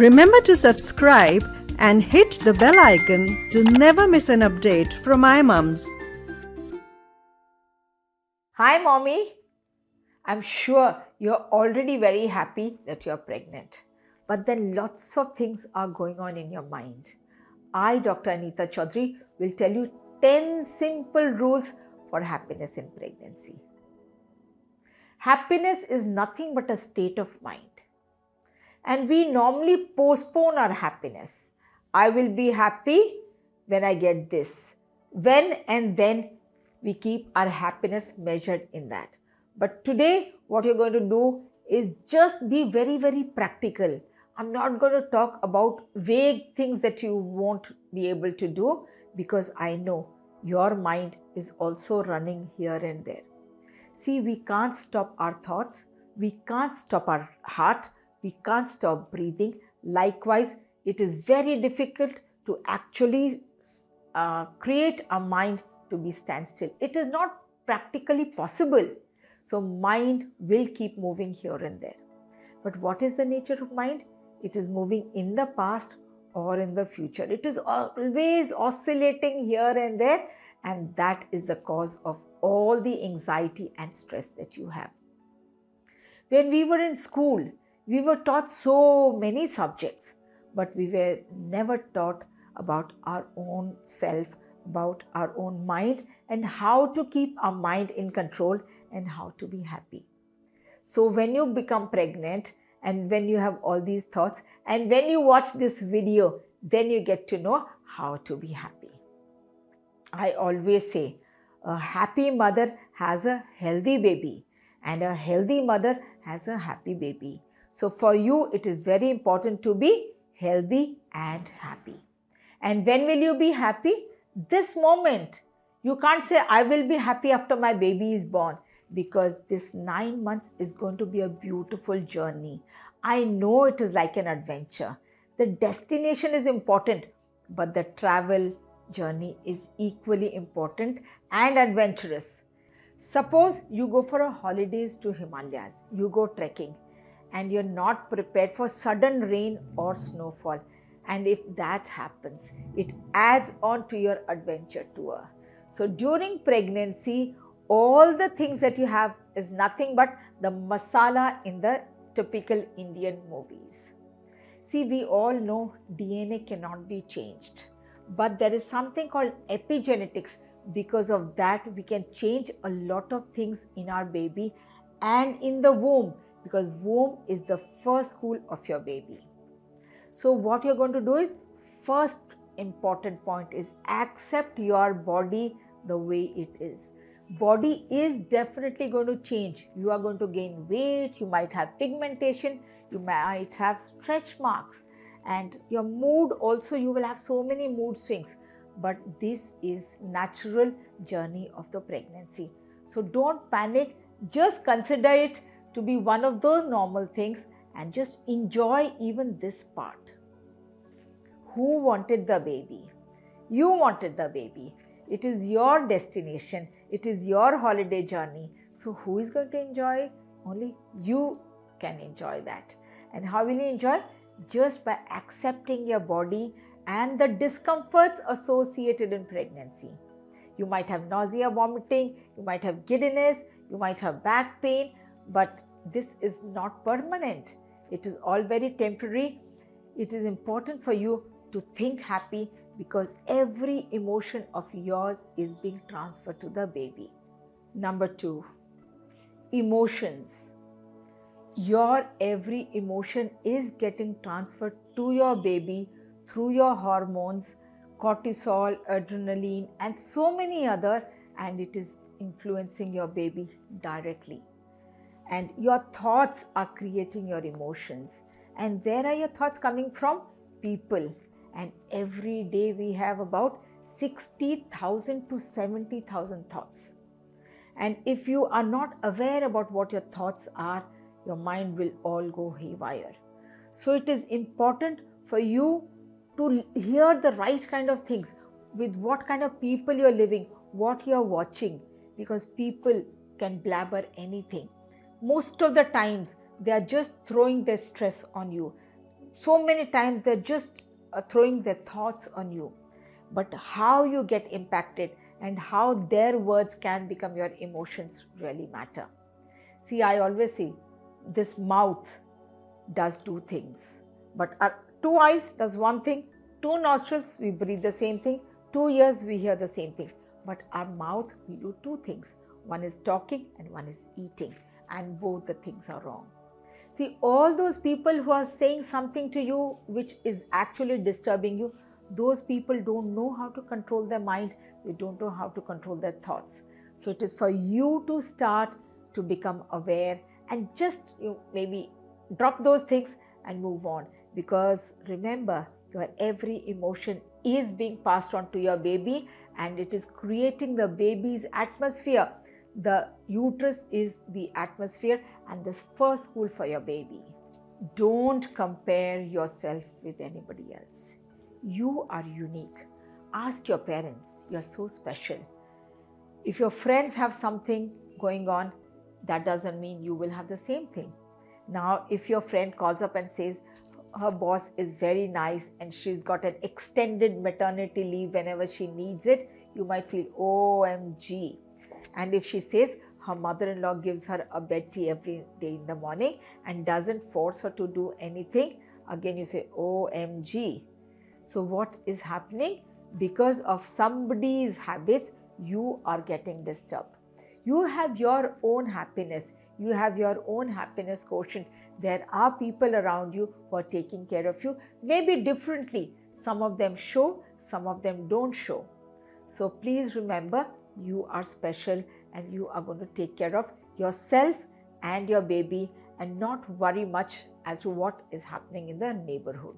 Remember to subscribe and hit the bell icon to never miss an update from iMumz. Hi, Mommy. I'm sure you're already very happy that you're pregnant. But then lots of things are going on in your mind. I, Dr. Anita Chaudhary, will tell you 10 simple rules for happiness in pregnancy. Happiness is nothing but a state of mind. And we normally postpone our happiness. I will be happy when I get this. When and then we keep our happiness measured in that. But today, what you're going to do is just be very, very practical. I'm not going to talk about vague things that you won't be able to do because I know your mind is also running here and there. See, we can't stop our thoughts. We can't stop our heart. We can't stop breathing. Likewise, it is very difficult to actually create a mind to be standstill. It is not practically possible. So mind will keep moving here and there. But what is the nature of mind? It is moving in the past or in the future. It is always oscillating here and there, and that is the cause of all the anxiety and stress that you have. When we were in school, we were taught so many subjects, but we were never taught about our own self, about our own mind, and how to keep our mind in control and how to be happy. So when you become pregnant and when you have all these thoughts and when you watch this video, then you get to know how to be happy. I always say, a happy mother has a healthy baby and a healthy mother has a happy baby. So for you, it is very important to be healthy and happy. And when will you be happy? This moment. You can't say, I will be happy after my baby is born, because this 9 months is going to be a beautiful journey. I know it is like an adventure. The destination is important, but the travel journey is equally important and adventurous. Suppose you go for a holidays to Himalayas, you go trekking, and you're not prepared for sudden rain or snowfall. And if that happens, it adds on to your adventure tour. So during pregnancy, all the things that you have is nothing but the masala in the typical Indian movies. See, we all know DNA cannot be changed, but there is something called epigenetics. Because of that, we can change a lot of things in our baby and in the womb, because womb is the first school of your baby. So what you're going to do is, first important point is accept your body the way it is. Body is definitely going to change. You are going to gain weight, you might have pigmentation, you might have stretch marks, and your mood also, you will have so many mood swings. But this is natural journey of the pregnancy. So don't panic, just consider it to be one of those normal things and just enjoy even this part. Who wanted the baby? You wanted the baby. It is your destination. It is your holiday journey. So who is going to enjoy? Only you can enjoy that. And how will you enjoy? Just by accepting your body and the discomforts associated in pregnancy. You might have nausea, vomiting, you might have giddiness, you might have back pain, but this is not permanent. It is all very temporary. It is important for you to think happy, because every emotion of yours is being transferred to the baby. Number 2, emotions. Your every emotion is getting transferred to your baby through your hormones, cortisol, adrenaline, and so many other, and it is influencing your baby directly. And your thoughts are creating your emotions. And where are your thoughts coming from? People. And every day we have about 60,000 to 70,000 thoughts. And if you are not aware about what your thoughts are, your mind will all go haywire. So it is important for you to hear the right kind of things, with what kind of people you're living, what you're watching, because people can blabber anything. Most of the times, they are just throwing their stress on you. So many times they're just throwing their thoughts on you. But how you get impacted and how their words can become your emotions really matter. See, I always say this mouth does two things, but our two eyes does one thing, two nostrils we breathe the same thing, 2 ears we hear the same thing, but our mouth we do two things. One is talking and one is eating, and both the things are wrong. See, all those people who are saying something to you which is actually disturbing you, those people don't know how to control their mind, they don't know how to control their thoughts. So it is for you to start to become aware and just maybe drop those things and move on. Because remember, your every emotion is being passed on to your baby, and it is creating the baby's atmosphere. The uterus is the atmosphere and the first school for your baby. Don't compare yourself with anybody else. You are unique. Ask your parents, you're so special. If your friends have something going on, that doesn't mean you will have the same thing. Now, if your friend calls up and says her boss is very nice and she's got an extended maternity leave whenever she needs it, you might feel OMG. And if she says her mother-in-law gives her a bed tea every day in the morning and doesn't force her to do anything, again you say OMG. So what is happening? Because of somebody's habits, you are getting disturbed. You have your own happiness. You have your own happiness quotient. There are people around you who are taking care of you, maybe differently. Some of them show, some of them don't show. So please remember, you are special and you are going to take care of yourself and your baby and not worry much as to what is happening in the neighborhood.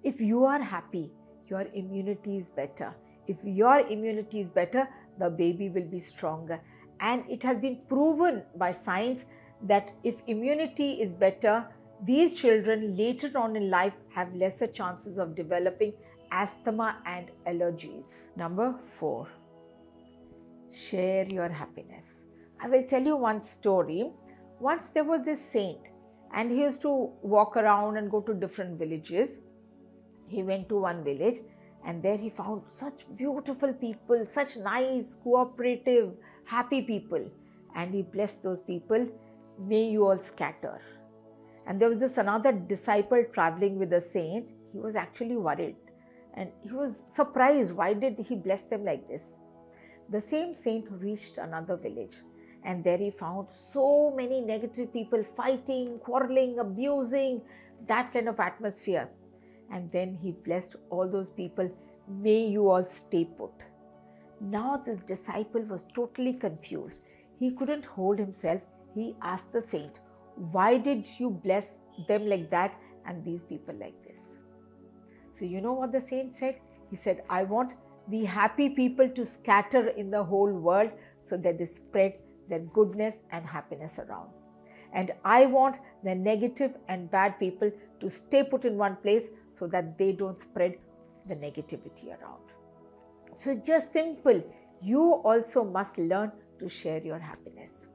If you are happy, your immunity is better. If your immunity is better, the baby will be stronger. And it has been proven by science that if immunity is better, these children later on in life have lesser chances of developing asthma and allergies. Number 4, share your happiness. I will tell you one story. Once there was this saint and he used to walk around and go to different villages. He went to one village and there he found such beautiful people, such nice, cooperative, happy people. And he blessed those people, may you all scatter. And there was this another disciple traveling with the saint. He was actually worried and he was surprised. Why did he bless them like this? The same saint reached another village and there he found so many negative people fighting, quarreling, abusing, that kind of atmosphere. And then he blessed all those people, may you all stay put. Now this disciple was totally confused. He couldn't hold himself. He asked the saint, why did you bless them like that and these people like this? So you know what the saint said? He said, I want the happy people to scatter in the whole world so that they spread their goodness and happiness around. And I want the negative and bad people to stay put in one place so that they don't spread the negativity around. So it's just simple. You also must learn to share your happiness.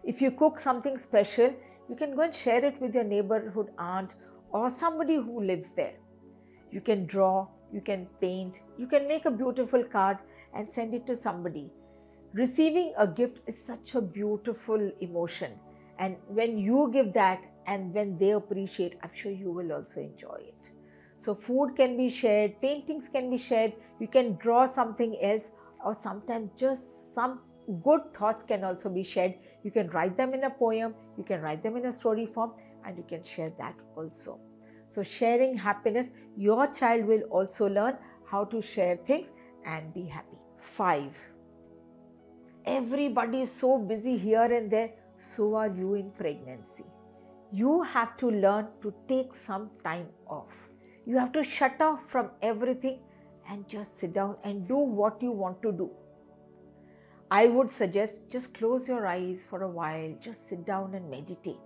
If you cook something special, you can go and share it with your neighborhood aunt or somebody who lives there. You can draw, you can paint, you can make a beautiful card and send it to somebody. Receiving a gift is such a beautiful emotion. And when you give that and when they appreciate, I'm sure you will also enjoy it. So food can be shared, paintings can be shared, you can draw something else, or sometimes just some good thoughts can also be shared. You can write them in a poem, you can write them in a story form, and you can share that also. So sharing happiness, your child will also learn how to share things and be happy. 5, everybody is so busy here and there, so are you in pregnancy. You have to learn to take some time off. You have to shut off from everything and just sit down and do what you want to do. I would suggest just close your eyes for a while, just sit down and meditate.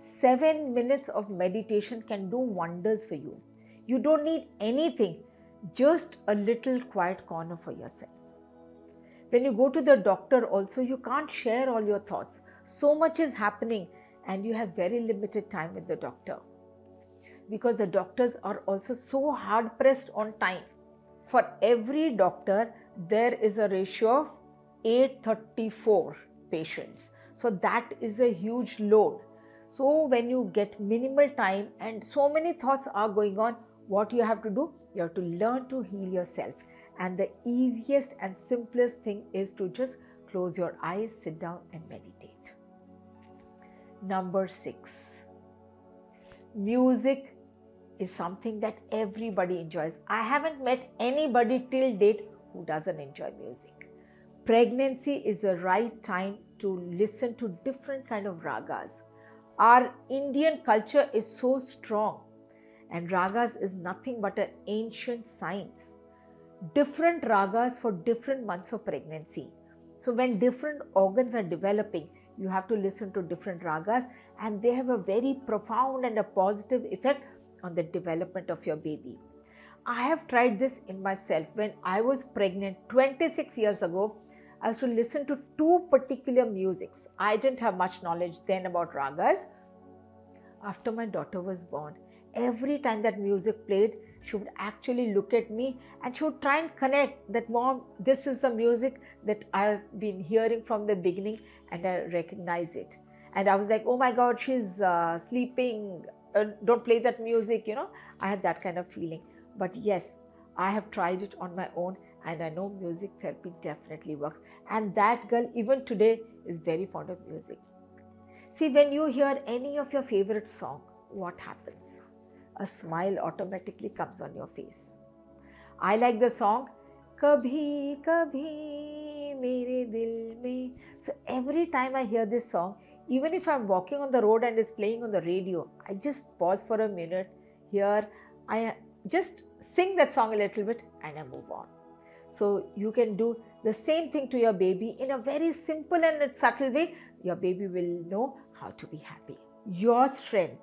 7 minutes of meditation can do wonders for you. You don't need anything, just a little quiet corner for yourself. When you go to the doctor also, you can't share all your thoughts. So much is happening and you have very limited time with the doctor. because the doctors are also so hard pressed on time. For every doctor, there is a ratio of 834 patients. So that is a huge load. So when you get minimal time and so many thoughts are going on, what you have to do? You have to learn to heal yourself. And the easiest and simplest thing is to just close your eyes, sit down and meditate. Number 6. Music is something that everybody enjoys. I haven't met anybody till date who doesn't enjoy music. Pregnancy is the right time to listen to different kind of ragas. Our Indian culture is so strong, and ragas is nothing but an ancient science. Different ragas for different months of pregnancy. So when different organs are developing, you have to listen to different ragas, and they have a very profound and a positive effect on the development of your baby. I have tried this in myself. When I was pregnant 26 years ago, I used to listen to 2 particular musics. I didn't have much knowledge then about ragas. After my daughter was born, every time that music played, she would actually look at me and she would try and connect that, Mom, this is the music that I've been hearing from the beginning and I recognize it. And I was like, oh my God, she's sleeping. Don't play that music, I had that kind of feeling. But yes, I have tried it on my own and I know music therapy definitely works. And that girl even today is very fond of music. See, when you hear any of your favorite song, what happens? A smile automatically comes on your face. I like the song Kabhi Kabhi Mere Dil Mein. So every time I hear this song, even if I'm walking on the road and it's playing on the radio, I just pause for a minute, I just sing that song a little bit and I move on. So you can do the same thing to your baby in a very simple and subtle way. Your baby will know how to be happy. Your strength,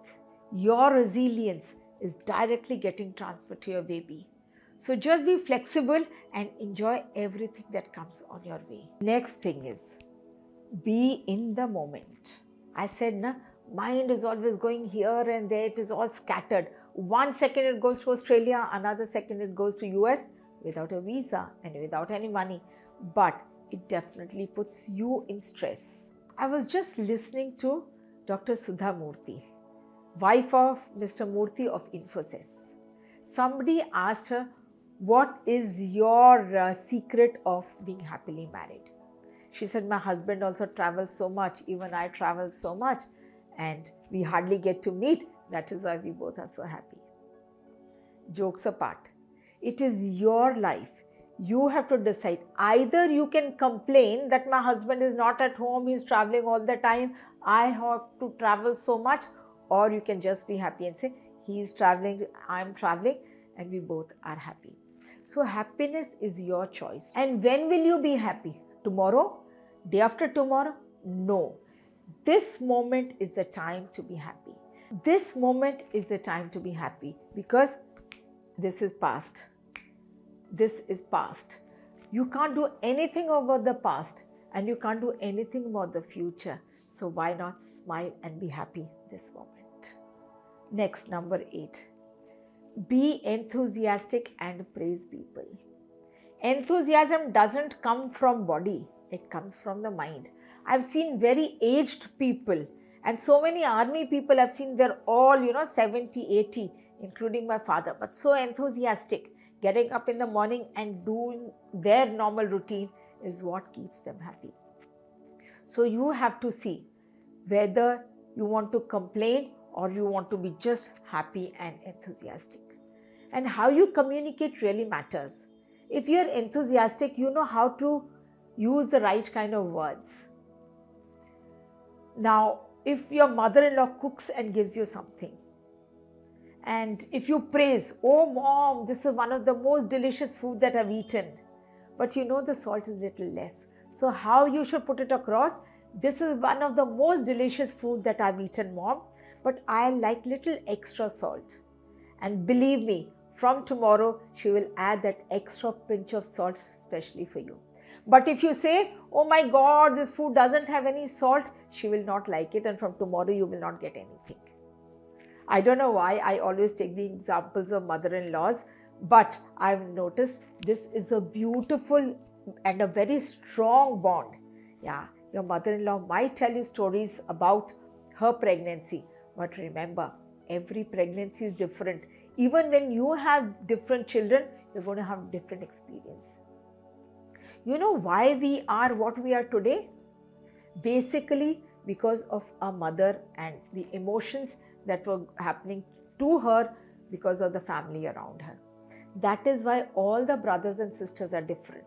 your resilience is directly getting transferred to your baby. So just be flexible and enjoy everything that comes on your way. Next thing is, be in the moment. I said, mind is always going here and there, it is all scattered. 1 second it goes to Australia, another second it goes to US without a visa and without any money. But it definitely puts you in stress. I was just listening to Dr. Sudha Murthy, wife of Mr. Murthy of Infosys. Somebody asked her, what is your secret of being happily married? She said, my husband also travels so much, even I travel so much, and we hardly get to meet. That is why we both are so happy. Jokes apart, it is your life. You have to decide. Either you can complain that my husband is not at home, he's traveling all the time, I have to travel so much, or you can just be happy and say, he's traveling, I'm traveling, and we both are happy. So happiness is your choice. And when will you be happy? Tomorrow? Day after tomorrow? No. This moment is the time to be happy. This moment is the time to be happy because this is past. This is past. You can't do anything about the past and you can't do anything about the future. So why not smile and be happy this moment? Next, number 8. Be enthusiastic and praise people. Enthusiasm doesn't come from body. It comes from the mind. I've seen very aged people and so many army people I've seen, they're all, 70, 80, including my father, but so enthusiastic. Getting up in the morning and doing their normal routine is what keeps them happy. So you have to see whether you want to complain or you want to be just happy and enthusiastic. And how you communicate really matters. If you're enthusiastic, you know how to use the right kind of words. Now, if your mother-in-law cooks and gives you something, and if you praise, oh mom, this is one of the most delicious food that I've eaten, but the salt is little less. So how you should put it across, this is one of the most delicious food that I've eaten, mom, but I like little extra salt. And believe me, from tomorrow, she will add that extra pinch of salt especially for you. But if you say, oh my God, this food doesn't have any salt, she will not like it and from tomorrow you will not get anything. I don't know why I always take the examples of mother-in-laws, but I've noticed this is a beautiful and a very strong bond. Yeah, your mother-in-law might tell you stories about her pregnancy, but remember, every pregnancy is different. Even when you have different children, you're going to have different experience. You know why we are what we are today? Basically, because of our mother and the emotions that were happening to her because of the family around her. That is why all the brothers and sisters are different.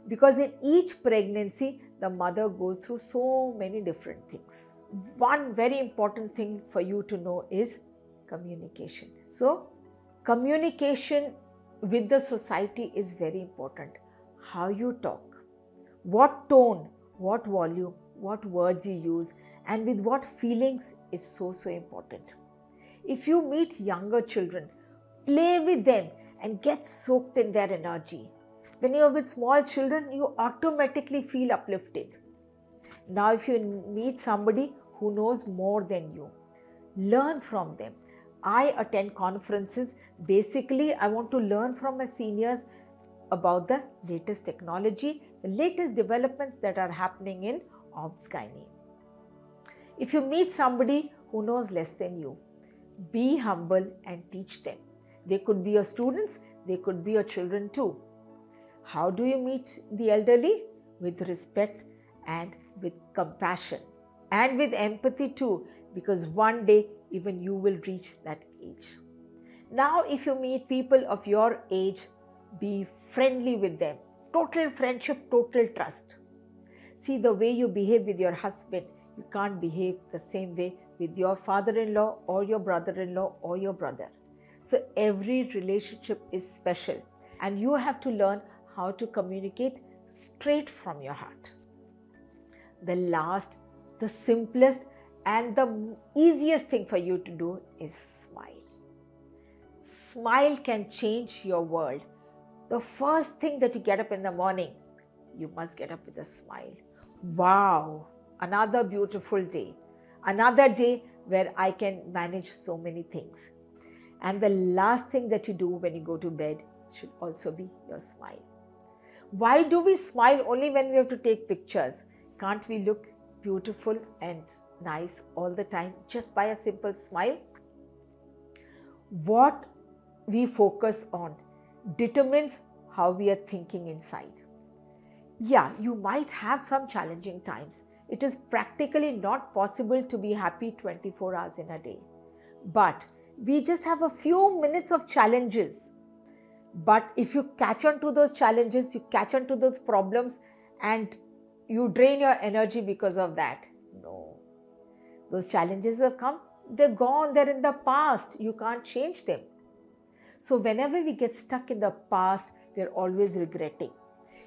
Because in each pregnancy, the mother goes through so many different things. One very important thing for you to know is communication. So, communication with the society is very important. How you talk, what tone, what volume, what words you use, and with what feelings is so important. If you meet younger children, play with them and get soaked in their energy. When you are with small children, you automatically feel uplifted. Now, if you meet somebody who knows more than you, learn from them. I attend conferences. Basically, I want to learn from my seniors about the latest technology, the latest developments that are happening in obs-gynae. If you meet somebody who knows less than you, be humble and teach them. They could be your students, they could be your children too. How do you meet the elderly? With respect and with compassion and with empathy too, because one day even you will reach that age. Now, if you meet people of your age, be friendly with them. Total friendship, total trust. See, the way you behave with your husband, you can't behave the same way with your father-in-law or your brother-in-law or your brother. So every relationship is special and you have to learn how to communicate straight from your heart. The last, the simplest and the easiest thing for you to do is smile. Smile can change your world. The first thing that you get up in the morning, you must get up with a smile. Wow, another beautiful day. Another day where I can manage so many things. And the last thing that you do when you go to bed should also be your smile. Why do we smile only when we have to take pictures? Can't we look beautiful and nice all the time just by a simple smile? What we focus on determines how we are thinking inside. Yeah, you might have some challenging times. It is practically not possible to be happy 24 hours in a day. But we just have a few minutes of challenges. But if you catch on to those challenges, you catch on to those problems and you drain your energy because of that. No. Those challenges have come, they're gone, they're in the past. You can't change them. So whenever we get stuck in the past, we're always regretting.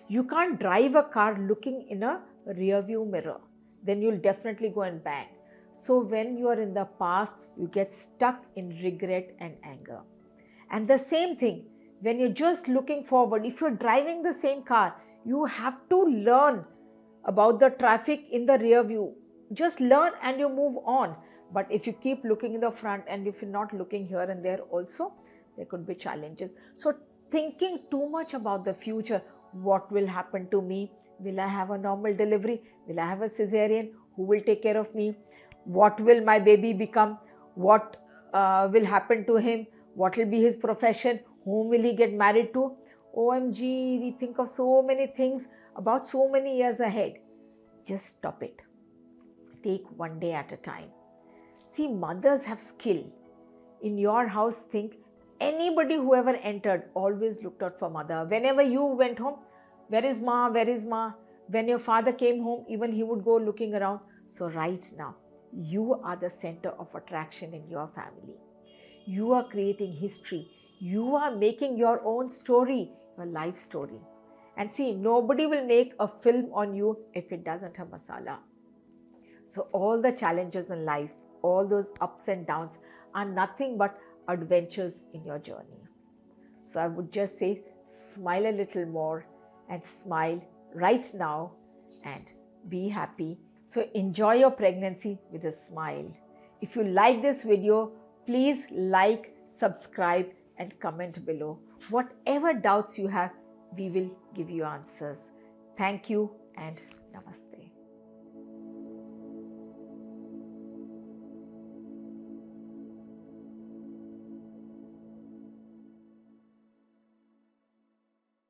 You can't drive a car looking in a rear view mirror. Then you'll definitely go and bang. So when you are in the past, you get stuck in regret and anger. And the same thing, when you're just looking forward, if you're driving the same car, you have to learn about the traffic in the rear view. Just learn and you move on. But if you keep looking in the front and if you're not looking here and there also, there could be challenges. So thinking too much about the future, what will happen to me? Will I have a normal delivery? Will I have a cesarean? Who will take care of me? What will my baby become? What will happen to him? What will be his profession? Whom will he get married to? OMG, we think of so many things about so many years ahead. Just stop it. Take one day at a time. See, mothers have skill. In your house, think anybody who ever entered always looked out for mother. Whenever you went home, where is ma? Where is ma? When your father came home, even he would go looking around. So right now, you are the center of attraction in your family. You are creating history. You are making your own story, your life story. And see, nobody will make a film on you if it doesn't have masala. So all the challenges in life, all those ups and downs are nothing but adventures in your journey. So I would just say, smile a little more and smile right now and be happy. So enjoy your pregnancy with a smile. If you like this video, Please like, subscribe and comment below. Whatever doubts you have, we will give you answers. Thank you and namaste.